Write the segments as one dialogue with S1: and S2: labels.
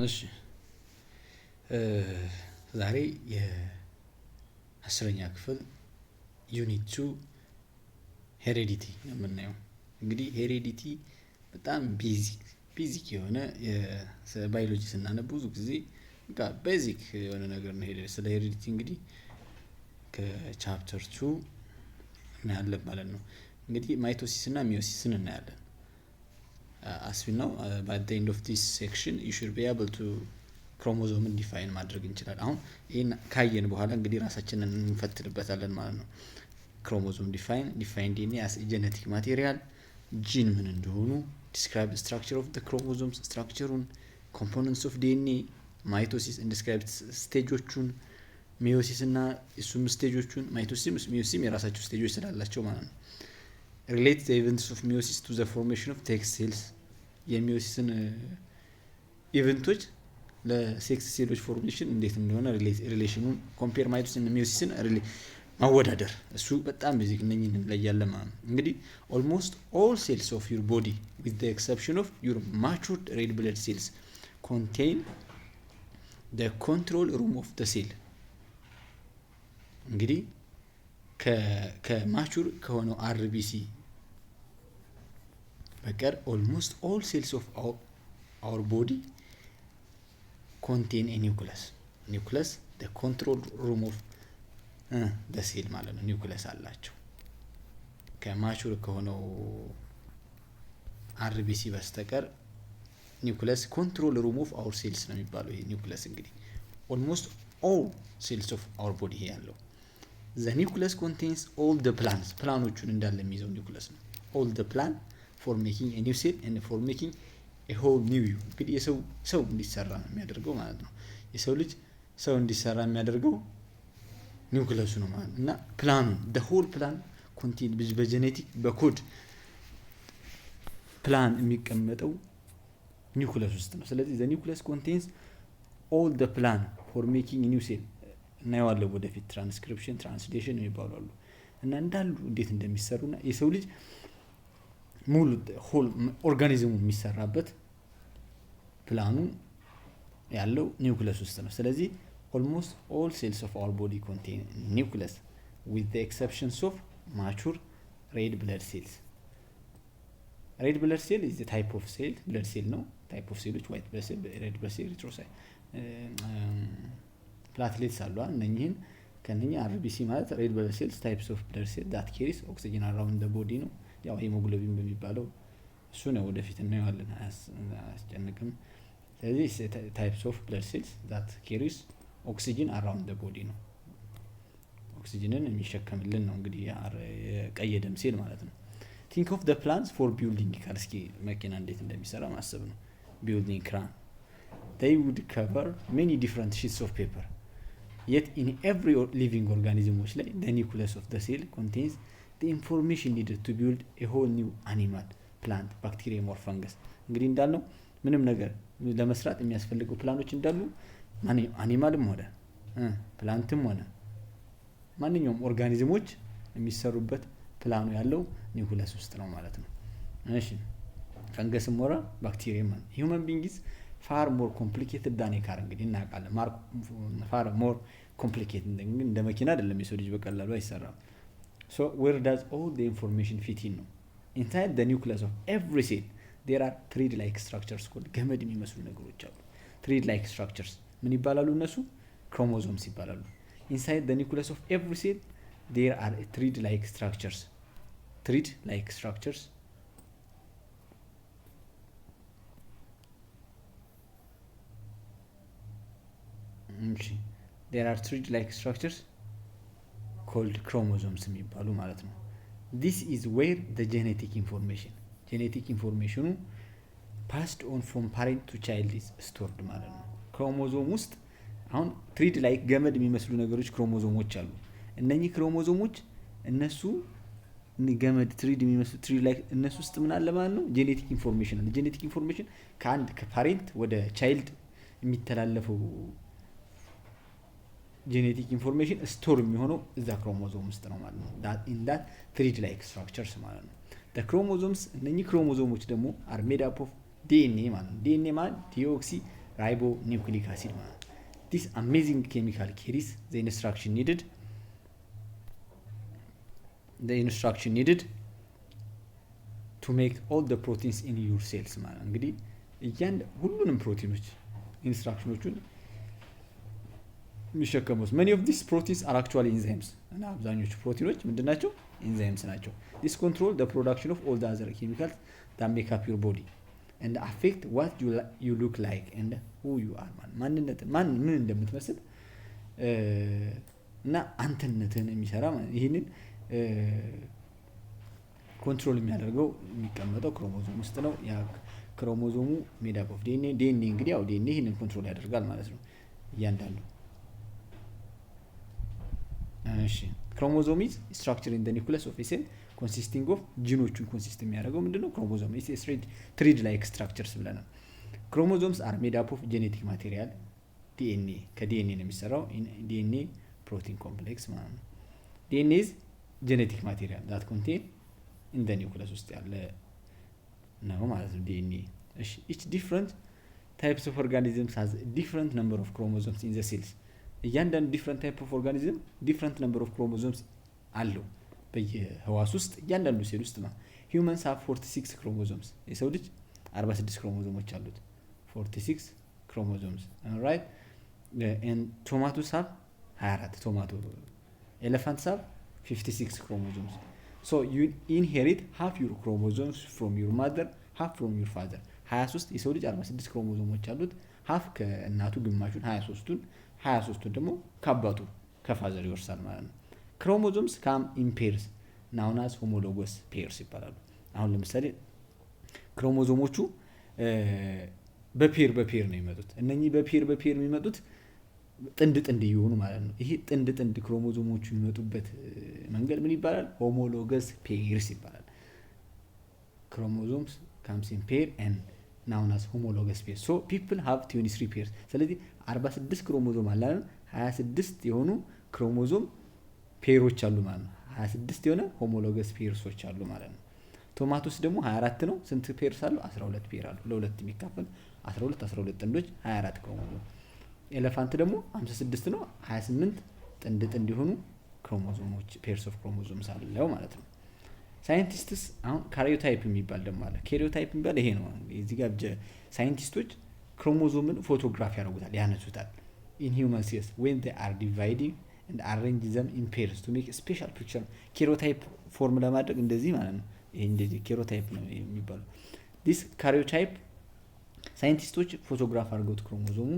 S1: እሺ ዛሬ የ10ኛ ክፍል ዩኒት 2 ሄሬዲቲ የምናየው እንግዲህ ሄሬዲቲ በጣም ቤዚክ የሆነ የባዮሎጂ ስናነብ ብዙ ጊዜ በቃ ቤዚክ የሆነ ነገር ነው። ስለ ሄሬዲቲ እንግዲህ ከቻፕተር 2 እናያለን ማለት ነው። እንግዲህ ማይቶሲስ እና ሚዮሲስን እናያለን። as we know by the end of this section you should be able to ክሮሞዞምን ዲፋይን ማድረግ እንችላለን። አሁን ይሄን ካየን በኋላ እንግዲህ ራሳችንን እንፈትንበታለን ማለት ነው። ክሮሞዞም ዲፋይን ዲኤንኤ as genetic material ጂን ምን እንደሆኑ describe the structure of the chromosomes structureውን components of DNA ማይቶሲስ and describe ስቴጆቹን ሚዮሲስ እና እሱም ስቴጆቹን ማይቶሲስ ሚዮሲስ የራሳቸው ስቴጆች ስላላቸው ማለት ነው። relate the events of meiosis to the formation of sex cells የሚዮሲስን ኢቨንቶች ለሴክስ ሴሎች ፎርሜሽን እንዴት እንደሆነ ሪሌሽኑን ኮምፔር ማይቶሲስ እና ሚዮሲስን ማወዳደር እሱ በጣም ቤዚክ ነኝን ላይ ያለ ማለት ነው። እንግዲህ almost all cells of your body with the exception of your matured red blood cells contain the control room of the cell እንግዲህ ከማቹር ከሆነው አርቢሲ በቀር almost all cells of our body contain a nucleus the control room of the cell ማለት ነው። ኒውክለስ አላቸው ከማቹር ከሆነው አርቢሲ በስተቀር ኒውክለስ ኮንትሮል ሩም ኦፍ አወር ሴልስ ነው የሚባለው። ይሄ ኒውክለስ እንግዲህ almost all cells of our body ያለው the nucleus contains all the ፕላኖቹን እንዳለ የሚይዘው ኒውክለስ ነው። all the plan for making a new cell and for making a whole new you እንግዲህ ሰው እንዲሰራ ነው የሚያደርገው ማለት ነው። የሰው ልጅ ሰው እንዲሰራ የሚያደርገው ኒውክለሱ ነው ማለት እና ፕላኑ the whole plan contain በጄኔቲክ በኮድ ፕላን የሚቀመጠው ኒውክለስ ውስጥ ነው። ስለዚህ the nucleus contains all the plan for making a new cell እናየዋለን ወደፊት ትራንስክሪፕሽን ትራንስሌሽን የሚባሉ አሉ እና እንዳሉ እንዴት እንደሚሰሩና የሰው ልጅ ሙሉ ሆል ኦርጋኒዝሙ የሚሰራበት ፕላኑ ያለው ኒውክለስ ውስጥ ነው። ስለዚህ almost all cells of our body contain nucleus with the exceptions of mature red blood cells. red blood cell is the type of cell blood cell ነው type of cells white blood cell red blood cell erythrocyte platelets አሉ እነኚህን ከነኛ አርቢሲ ማለት red blood cells types of blood cell that carries oxygen around the body ነው። ያው ሄሞግሎቢን በሚባለው እሱ ነው ወደፊት እናየዋለን አያስጨንቅም። ስለዚህ types of blood cells that carries oxygen around the body ነው ኦክሲጅንን የሚሸከምልን ነው እንግዲህ የቀይ ደም ሴል ማለት ነው። think of the plans for building ካልስኪ መኪና እንዴት እንደሚሰራ ማሰብ ነው። building crane they would cover many different sheets of paper yet in every living organism ላይ the nucleus of the cell contains the information needed to build a whole new animal plant bacterium or fungus እንግዲህ እንዳልነው ምንም ነገር ለመስራት የሚያስፈልገው ፕላኖች እንዳሉ አኒማልም ሆነ ፕላንትም ሆነ ማንኛውም ኦርጋኒዝሞች የሚሰሩበት ፕላኑ ያለው ኒውክለስ ውስጥ ነው ማለት ነው። እሺ ፈንገስም ሆነ ባክቴሪያም human beings far more complicated than a car እንግዲህ እናውቃለን far more complicated እንደ መኪና አይደለም የሰው ልጅ በቀላሉ አይሰራም። so where does all the information fit in ነው inside the nucleus of every cell there are thread like structures called ገመድ የሚመስሉ ነገሮች አሉ። thread like structures ምን ይባላሉ እነሱ? chromosomes ይባላሉ። inside the nucleus of every cell there are thread like structures there are thread like structures called chromosomes የሚባሉ ማለት ነው። this is where the genetic information passed on from parent to child is stored ማለት ነው። ክሮሞዞም ውስጥ አሁን ትሪድ ላይ ገመድ የሚመስሉ ነገሮች ክሮሞዞሞች አሉ። እነኚህ ክሮሞዞሞች እነሱ ገመድ ትሪድ የሚመስሉ ትሪድ ላይ እነሱ ውስጥ ምን አለ ማለት ነው? ጄኔቲክ ኢንፎርሜሽን አለ። ጄኔቲክ ኢንፎርሜሽን ከፓሬንት ወደ ቻይልድ የሚተላለፈው ጄኔቲክ ኢንፎርሜሽን ስቶር የሚሆነው እዛ ክሮሞዞም ውስጥ ነው ማለት ነው። in that thread like structures ማለት ነው። the chromosomes እነኚህ ክሮሞዞሞች ደግሞ are made up of DNA ማለት ነው። DNA ማለት ዲኦክሲ ribonucleic acid ማለት ነው። This amazing chemical carries the instruction needed to make all the proteins in your cells ማለት ነው። እንግዲህ ሁሉንም ፕሮቲኖች ኢንስትራክሽኖቹን የሚሸከሙት many of these proteins are actually enzymes እና አብዛኞቹ ፕሮቲኖች ምንድናቸው? ኢንዛይምስ ናቸው። this control the production of all the other chemicals that make up your body and affect what you look like and who you are ማንነት ምን እንደምትመስል እና አንተነትን የሚሰራ ማለት ይሄንን ኮንትሮል የሚያደርገው የሚቀመጠው ክሮሞዞም ውስጥ ነው። ያ ክሮሞዞሙ ሜድ አፕ ኦፍ ዲኤንኤ እንግዲህ ያው ዲኤንኤ ይሄንን ኮንትሮል ያደርጋል ማለት ነው እያንዳንዱ። እሺ ክሮሞዞም is structure in the nucleus of a cell consisting of ጂኖቹን ኮንሲስት የሚያደርገው ምንድነው? ክሮሞዞም is thread like structures ብለናል። ክሮሞዞምስ are made up of genetic material ዲኤንኤ ከዲኤንኤ ነው የሚሰራው ዲኤንኤ ፕሮቲን ኮምፕሌክስ ማለት ነው። ዲኤንኤ is genetic material that contain in the nucleus ውስጥ ያለ ነው ማለት ነው ዲኤንኤ። እሺ each different types of organisms has a different number of chromosomes in the cells እያንዳንዱ different type of organism different number of chromosomes አለው በየህዋስ ውስጥ እያንዳንዱ ሴል ውስጥ ነው። humans have 46 chromosomes የሰው ልጅ 46 ክሮሞዞሞች አሉት 46 chromosomes right and tomatoes have 24 tomato elephants have 56 chromosomes so you inherit half your chromosomes from your mother half from your father 23 የሰው ልጅ 46 ክሮሞዞሞች አሉት half ከእናቱ ግማሹን 23ቱን ደግሞ ከአባቱ ከፋዘር ይወርሳል ማለት ነው። chromosomes come in pairs known as homologous pairs ይባላሉ። አሁን ለምሳሌ ክሮሞዞሞቹ በፔር ነው የሚመጡት። እነኚህ በፔር የሚመጡት ጥንድ ይሆኑ ማለት ነው። ይሄ ጥንድ ክሮሞዞሞቹ የሚመጡበት መንገድ ምን ይባላል? homologous pairs ይባላል። chromosomes comes in pair and known as homologous pairs so people have 23 pairs ስለዚህ 46 ክሮሞዞም አለ 26 የሆኑ ክሮሞዞም ፔሮች አሉ ማለት ነው። 26 የሆነ ሆሞሎገስ ፔርሶች አሉ ማለት ነው። ቶማቶስ ደግሞ 24 ነው። ስንት ፔርስ አሉ? 12 ፔር አሉ። ለሁለት የሚካፈል 12 ጥንዶች 24 ክሮሞዞም። ኤሌፋንት ደግሞ 56 ነው። 28 ጥንድ የሆኑ ክሮሞዞሞች ፔርስ ኦፍ ክሮሞዞምስ አለው ማለት ነው። ሳይንቲስትስ አሁን ካሪዮታይፕ የሚባል ደግሞ አለ። ካሪዮታይፕ የሚባል ይሄ ነው። እዚህ ጋር ሳይንቲስቶች ክሮሞዞምን ፎቶግራፍ ያደርጉታል፣ ያነሱታል። in human cells when they are dividing and arrange them in pairs to make a special picture karyotype ፎርም ለማድረግ እንደዚህ ማለት ነው። ይሄ እንደዚህ ካሪዮታይፕ ነው የሚባለው። this karyotype ሳይንቲስቶች ፎቶግራፍ አድርገውት ክሮሞዞሙ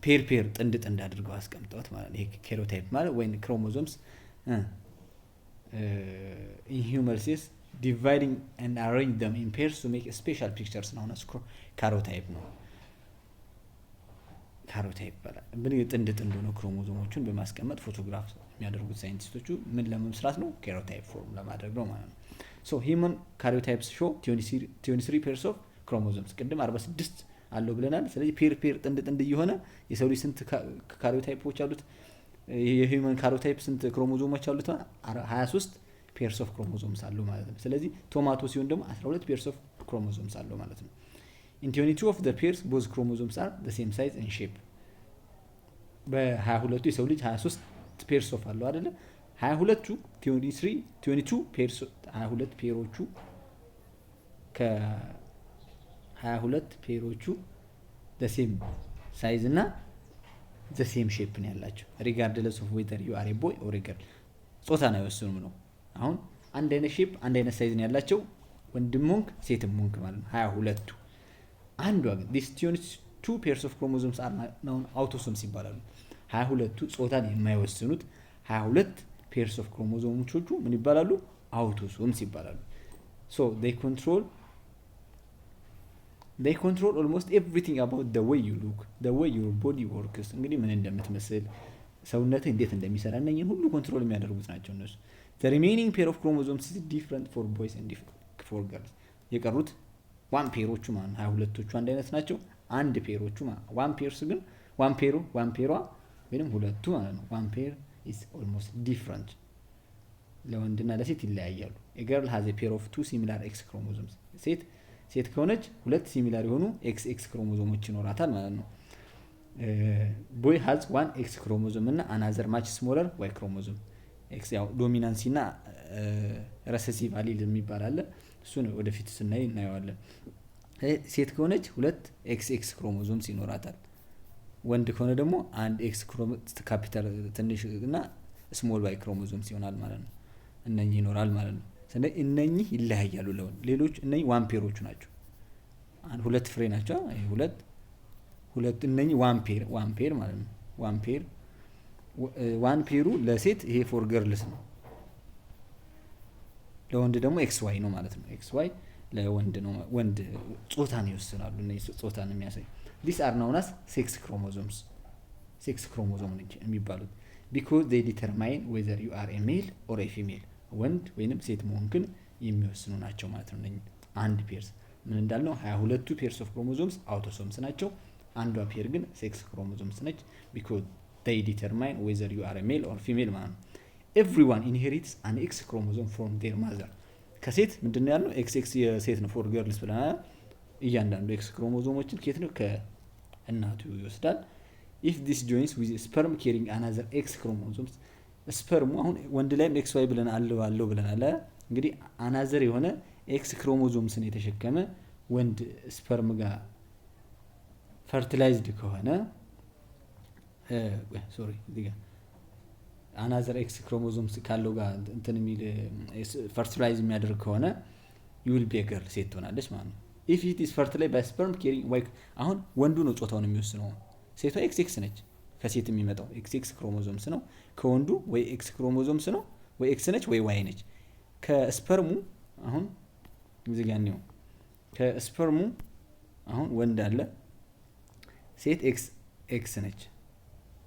S1: ፔር ጥንድ አድርገው አስቀምጠውት ማለት ነው። ይሄ ካሪዮታይፕ ማለት when chromosomes in human cells dividing and arrange them in pairs to make a special pictures known as karyotype ነው። ካሪዮታይፕ ይባላል። ጥንድ ነው ክሮሞዞሞቹን በማስቀመጥ ፎቶግራፍ የሚያደርጉት ሳይንቲስቶቹ ምን ለመስራት ነው? ካሪዮታይፕ ፎርም ለማድረግ ነው ማለት ነው። so human karyotypes show 23 pairs of chromosomes ቅድም 46 አለው ብለናል። ስለዚህ ፔር ጥንድ እየሆነ የሰው ልጅ ስንት ካሪዮታይፖች አሉት? የሂውመን ካሪዮታይፕ ስንት ክሮሞዞሞች አሉት? 23 pairs of chromosomes አሉ ማለት ነው። ስለዚህ ቶማቶ ሲሆን ደግሞ 12 pairs of chromosomes አለው ማለት ነው። in 22 of the pairs both chromosomes are the same size and shape በ22 የሰው ልጅ 23 pairs of አለው አይደለ? 22 pairs 22 ፔሮቹ ከ22 ፔሮቹ the same size እና the same shape ነው ያላቸው regardless of whether you are a boy or a girl ጾታን አይወስኑም ነው። አሁን አንድ አይነት ሼፕ አንድ አይነት ሳይዝ ነው ያላቸው ወንድም ሆንክ ሴትም ሆንክ ማለት ነው 22ቱ። አንዷ ግን these 22 pairs of chromosomes are known autosomes ይባላሉ። 22ቱ ጾታን የማይወስኑት 22 pairs of chromosomes ምን ይባላሉ? autosomes ይባላሉ። so they control almost everything about the way you look, the way your body works እንግዲህ ምን እንደምትመስል ሰውነትህ እንዴት እንደሚሰራ እነኚህን ሁሉ ኮንትሮል የሚያደርጉት ናቸው እነሱ። the remaining pair of chromosomes is different for boys and different for girls የቀሩት ዋን ፔሮቹ ማለት 22ቶቹ አንድ አይነት ናቸው። አንድ ፔሮቹ ማለት ዋን ፔርስ ግን ዋን ፔሯ ወይንም ሁለቱ ማለት ነው ዋን ፔር is almost different ለወንድና ለሴት ይለያያሉ። a girl has a pair of two similar X chromosomes ሴት ሴት ከሆነች ሁለት ሲሚላር የሆኑ ኤክስ ኤክስ ክሮሞዞሞች ይኖራታል ማለት ነው። ቦይ ሃዝ ዋን ኤክስ ክሮሞዞም እና አናዘር ማች ስሞለር ዋይ ክሮሞዞም። ኤክስ ያው ዶሚናንሲ እና ረሰሲቭ አሊል የሚባል አለ። እሱን ወደፊት ስናይ እናየዋለን። ሴት ከሆነች ሁለት ኤክስ ኤክስ ክሮሞዞምስ ይኖራታል። ወንድ ከሆነ ደግሞ አንድ ኤክስ ካፒታል ትንሽ እና ስሞል ዋይ ክሮሞዞምስ ይሆናል ማለት ነው። እነኚህ ይኖራል ማለት ነው። ስለዚህ እነኚህ ይለያያሉ ለወንድ። ሌሎች እነኚህ ዋን ፔሮቹ ናቸው። ሁለት ፍሬ ናቸው። ሁለት እነኚህ ዋን ፔር ማለት ነው። ዋን ፔሩ ለሴት ይሄ ፎር ገርልስ ነው። ለወንድ ደግሞ ኤክስ ዋይ ነው ማለት ነው። ኤክስ ዋይ ለወንድ ነው። ወንድ ጾታን ይወስናሉ። እነዚህ ጾታን የሚያሳይ ዲስ አር ናውን አስ ሴክስ ክሮሞዞምስ። ሴክስ ክሮሞዞም የሚባሉት ቢኮዝ ዴይ ዲተርማይን ዌዘር ዩ አር ኤ ሜል ኦር ኤ ፊሜል፣ ወንድ ወይንም ሴት መሆንክን የሚወስኑ ናቸው ማለት ነው። እነኚህ አንድ ፔርስ ምን እንዳልነው 22ቱ ፔርስ ኦፍ ክሮሞዞምስ አውቶሶምስ ናቸው። አንዷ ፔር ግን ሴክስ ክሮሞዞምስ ነች። ቢኮዝ ዴይ ዲተርማይን ዌዘር ዩ አር ኤ ሜል ኦር ፊሜል ማለት ነው። ኤቭሪዋን ኢንሄሪትስ አን ኤክስ ክሮሞዞም ፍሮም ዴር ማዘር። ከሴት ምንድን ነው ያልነው? ኤክስ ኤክስ የሴት ነው ፎር ገርልስ ብለናል። እያንዳንዱ ኤክስ ክሮሞዞሞችን ከየት ነው? ከእናቱ ይወስዳል። ኢፍ ዲስ ጆይንስ ዊዝ ስፐርም ኬሪንግ አናዘር ኤክስ ክሮሞዞምስ። ስፐርሙ አሁን ወንድ ላይም ኤክስ ዋይ ብለን አለው ብለናል። እንግዲህ አናዘር የሆነ ኤክስ ክሮሞዞምስን የተሸከመ ወንድ ስፐርም ጋር ፈርቲላይዝድ ከሆነ አናዘር ኤክስ ክሮሞዞምስ ካለው ጋር እንትን የሚል ፈርቲላይዝ የሚያደርግ ከሆነ ዩል ቢ ገርል ሴት ትሆናለች ማለት ነው። ኢፍ ኢት ኢዝ ፈርቲላይዝድ ባይ ስፐርም ኬሪንግ ዋይ፣ አሁን ወንዱ ነው ጾታውን የሚወስነው። ሴቷ ኤክስ ኤክስ ነች። ከሴት የሚመጣው ኤክስ ኤክስ ክሮሞዞምስ ነው። ከወንዱ ወይ ኤክስ ክሮሞዞምስ ነው ወይ ኤክስ ነች ወይ ዋይ ነች። ከስፐርሙ አሁን እዚህ ጋር ነው። ከስፐርሙ አሁን ወንድ አለ፣ ሴት ኤክስ ኤክስ ነች።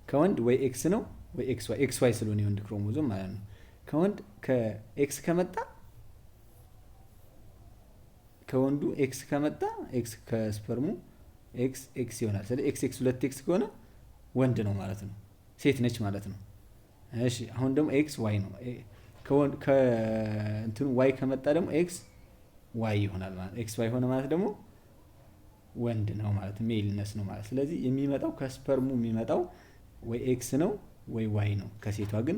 S1: ከወንድ ወይ ኤክስ ነው ወይ ኤክስ ዋይ ስለሆነ የወንድ ክሮሞዞም ማለት ነው። ከወንድ ከኤክስ ከመጣ ከወንዱ ኤክስ ከመጣ ኤክስ ከስፐርሙ ኤክስ ኤክስ ይሆናል። ስለዚህ ኤክስ ኤክስ ሁለት ኤክስ ከሆነ ወንድ ነው ማለት ነው፣ ሴት ነች ማለት ነው። እሺ አሁን ደግሞ ኤክስ ዋይ ነው። ከእንትኑ ዋይ ከመጣ ደግሞ ኤክስ ዋይ ይሆናል ማለት ነው። ኤክስ ዋይ ሆነ ማለት ደግሞ ወንድ ነው ማለት ሜልነስ ነው ማለት። ስለዚህ የሚመጣው ከስፐርሙ የሚመጣው ወይ ኤክስ ነው ወይ ዋይ ነው። ከሴቷ ግን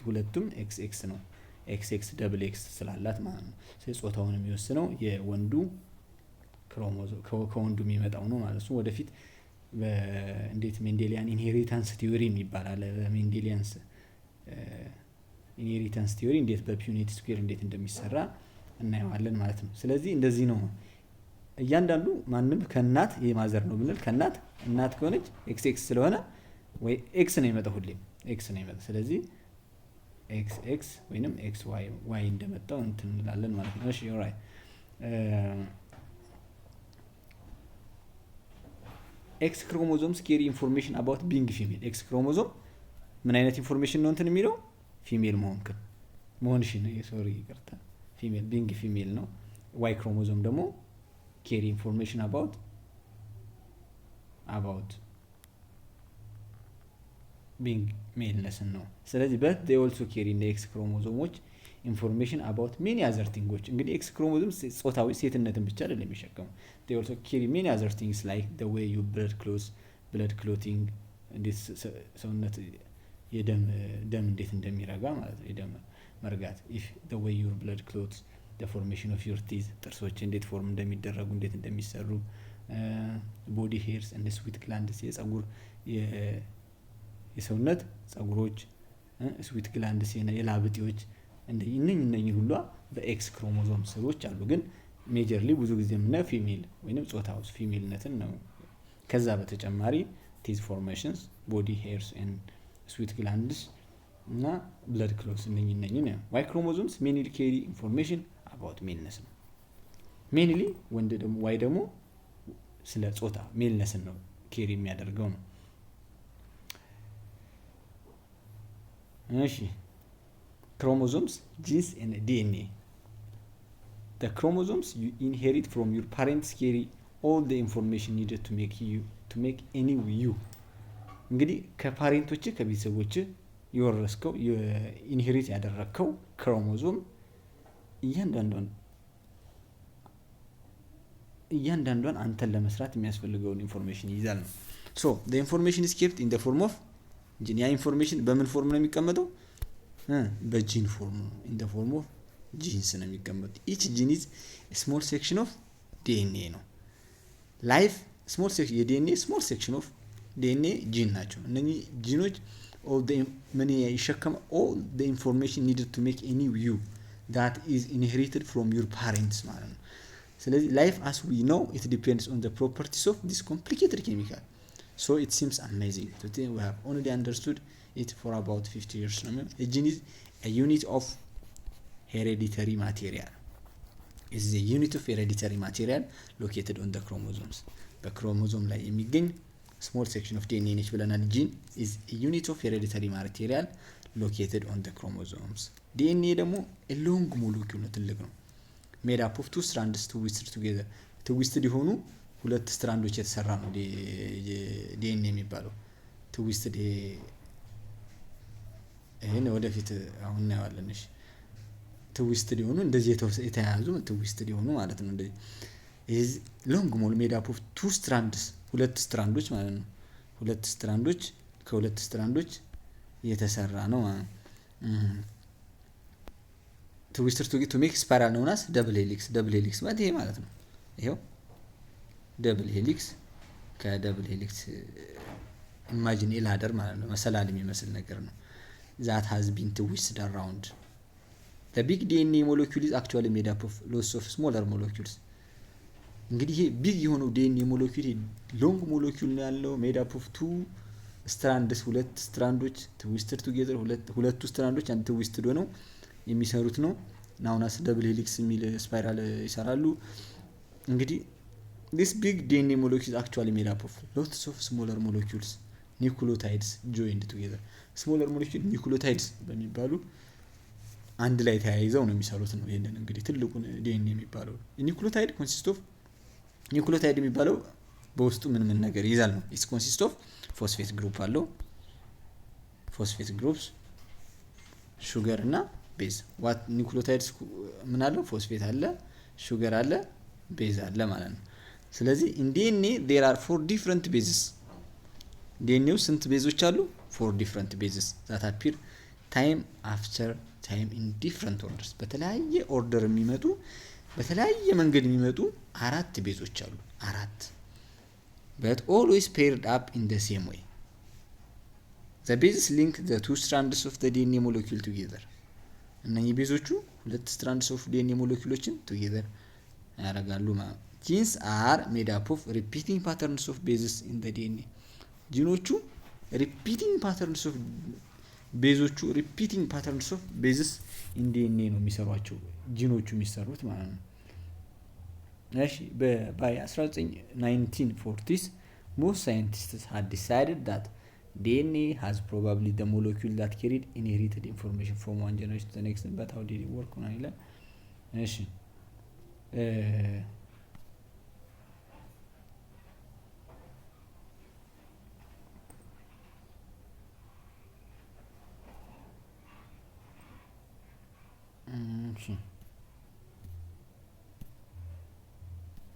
S1: ሁለቱም ኤክስ ኤክስ ነው። ኤክስ ኤክስ ደብል ኤክስ ስላላት ማለት ነው። ስለዚህ ጾታውን የሚወስነው የወንዱ ክሮሞዞም ከወንዱ የሚመጣው ነው ማለት ነው። ወደፊት እንዴት ሜንዴሊያን ኢንሄሪታንስ ቲዮሪ ይባላል። ሜንዴሊያንስ ኢንሄሪታንስ ቲዮሪ እንዴት በፒዩኒቲ ስኩዌር እንዴት እንደሚሰራ እናየዋለን ማለት ነው። ስለዚህ እንደዚህ ነው። እያንዳንዱ ማንም ከእናት የማዘር ነው ብንል ከእናት ከሆነች ኤክስ ኤክስ ስለሆነ ወይ ኤክስ ነው የሚመጣው፣ ሁሌም ኤክስ ነው የሚመጣው። ስለዚህ ኤክስ ኤክስ ወይንም ኤክስ ዋይ እንደመጣው እንትን እንላለን ማለት ነው። እሺ ኦልራይት። ኤክስ ክሮሞዞምስ ኬሪ ኢንፎርሜሽን አባውት ቢንግ ፊሜል። ኤክስ ክሮሞዞም ምን አይነት ኢንፎርሜሽን ነው እንትን የሚለው? ፊሜል መሆንሽን ይቅርታ፣ ፊሜል ቢንግ ፊሜል ነው። ዋይ ክሮሞዞም ደግሞ ኬሪ ኢንፎርሜሽን አባውት ቢንግ ሜልነስን ነው። ስለዚህ በት they also carry in the ኤክስ ክሮሞዞሞች ኢንፎርሜሽን አባውት ሜኒ አዘር ቲንጎች። እንግዲህ ኤክስ ክሮሞዞም ጾታዊ ሴትነትን ብቻ አይደለም የሚሸከሙ። they also carry many other things like the way you blood clotting፣ እንዴት ሰውነት ደም እንዴት እንደሚረጋ ማለት ነው። የደም መርጋት if the way your blood clots the formation of your teeth፣ ጥርሶች እንዴት ፎርም እንደሚደረጉ እንዴት እንደሚሰሩ፣ body hairs and sweat glands፣ የፀጉር የሰውነት ፀጉሮች፣ ስዊት ግላንድስ የላብጤዎች፣ እነኚህ ሁሉ በኤክስ ክሮሞዞም ስሮች አሉ። ግን ሜጀርሊ ብዙ ጊዜ የምናየው ፊሜል ወይንም ጾታ ውስጥ ፊሜልነትን ነው። ከዛ በተጨማሪ ቲዝ ፎርሜሽንስ፣ ቦዲ ሄርስ ኤንድ ስዊት ግላንድስ እና ብለድ ክሎትስ እነኚህ ነው። ዋይ ክሮሞዞምስ ሜንሊ ኬሪ ኢንፎርሜሽን አባውት ሜልነስ ነው። ሜንሊ ወንድ ደግሞ ዋይ ደግሞ ስለ ጾታ ሜልነስን ነው ኬሪ የሚያደርገው ነው። እሺ chromosomes, genes and DNA. The chromosomes you inherit from your parents carry all the information needed to make any you። እንግዲህ ከፓሬንቶች ከቤተሰቦች የወረስከው ኢንሄሪት ያደረከው ክሮሞዞም እያንዳንዱን እያንዳንዷን አንተን ለመስራት የሚያስፈልገውን ኢንፎርሜሽን ይይዛል ነው። ሶ the information is kept in the form of ጂን። ያ ኢንፎርሜሽን በምን ፎርም ነው የሚቀመጠው? በጂን ፎርም ነው። in the form of genes ነው የሚቀመጠው። each gene is a small section of DNA ነው። ላይፍ ስሞል ሴክሽን የዲኤንኤ ስሞል ሴክሽን ኦፍ ዲኤንኤ ጂን ናቸው። እነኚህ ጂኖች ምን ይሸከማ? all the information needed to make any you that is inherited from your parents ማለት ነው። ስለዚህ life as we know it depends on the properties of this complicated chemical. So it seems amazing to think we have only understood it for about 50 years. A gene is a unit of hereditary material. It is a unit of hereditary material located on the chromosomes. በክሮሞዞም ላይ የሚገኝ small section of DNA ነች ብለናል። gene is a unit of hereditary material located on the chromosomes. DNA ደግሞ a long molecule ነው፣ ትልቅ ነው። made up of two strands twisted together. twisted የሆኑ ሁለት ስትራንዶች የተሰራ ነው DNA የሚባለው። twisted ይሄን ወደፊት አሁን እናየዋለን። እሺ twisted የሆኑ እንደዚህ የተያያዙ twisted የሆኑ ማለት ነው። እንደዚህ is long molecule made up of two strands ሁለት ስትራንዶች ማለት ነው። ሁለት ስትራንዶች ከሁለት ስትራንዶች የተሰራ ነው ማለት ነው። twisted to make spiral known as double helix. double helix ማለት ይሄ ማለት ነው። ይሄው double helix ከdouble helix imagine a ladder ማለት ነው። መሰላል የሚመስል ነገር ነው። that has been twisted around. The big DNA molecule is actually made up of lots of smaller molecules. እንግዲህ ይሄ ቢግ የሆነው ዲኤንኤ ሞለኪውል ሎንግ ሞለኪውል ነው ያለው made up of two strands ሁለት ስትራንዶች twisted together ሁለቱ ስትራንዶች አንድ twisted ሆነው የሚሰሩት ነው። known as double helix የሚል ስፓይራል ይሰራሉ። እንግዲህ this big DNA molecule is actually made up of lots of smaller molecules nucleotides joined together. smaller molecule nucleotides በሚባሉ አንድ ላይ ተያይዘው ነው የሚሰሩት ነው። ይሄንን እንግዲህ ትልቁን ዲኤንኤ የሚባለው ኒውክሊዮታይድ ኮንሲስት ኦፍ ኒውክሊዮታይድ የሚባለው በውስጡ ምን ነገር ይዛል ነው። ኢትስ ኮንሲስት ኦፍ ፎስፌት ግሩፕ አለው። ፎስፌት ግሩፕስ ሹገር እና ቤዝ። ዋት ኒውክሊዮታይድስ ምን አለው? ፎስፌት አለ፣ ሹገር አለ፣ ቤዝ አለ ማለት ነው። ስለዚህ in DNA there are 4 different bases. DNA ውስጥ ስንት ቤዞች አሉ? 4 different bases that appear time after time in different orders. በተለያየ ኦርደር የሚመጡ በተለያየ መንገድ የሚመጡ አራት ቤዞች አሉ። አራት but always paired up in the same way. The bases link the two strands of the DNA molecule together. እነኚህ ቤዞቹ ሁለት strands of DNA moleculeዎችን together ያደርጋሉ ማለት። Genes are made up of repeating patterns of bases in the DNA. ጂኖቹ repeating patterns of ቤዞቹ repeating patterns of bases in DNA ነው የሚሰሯቸው ጂኖቹ የሚሰሩት ማለት ነው። እሺ by 1940s most scientists had decided that DNA has probably the molecule that carried inherited information from one generation to the next. but how did it work on ይላል። እሺ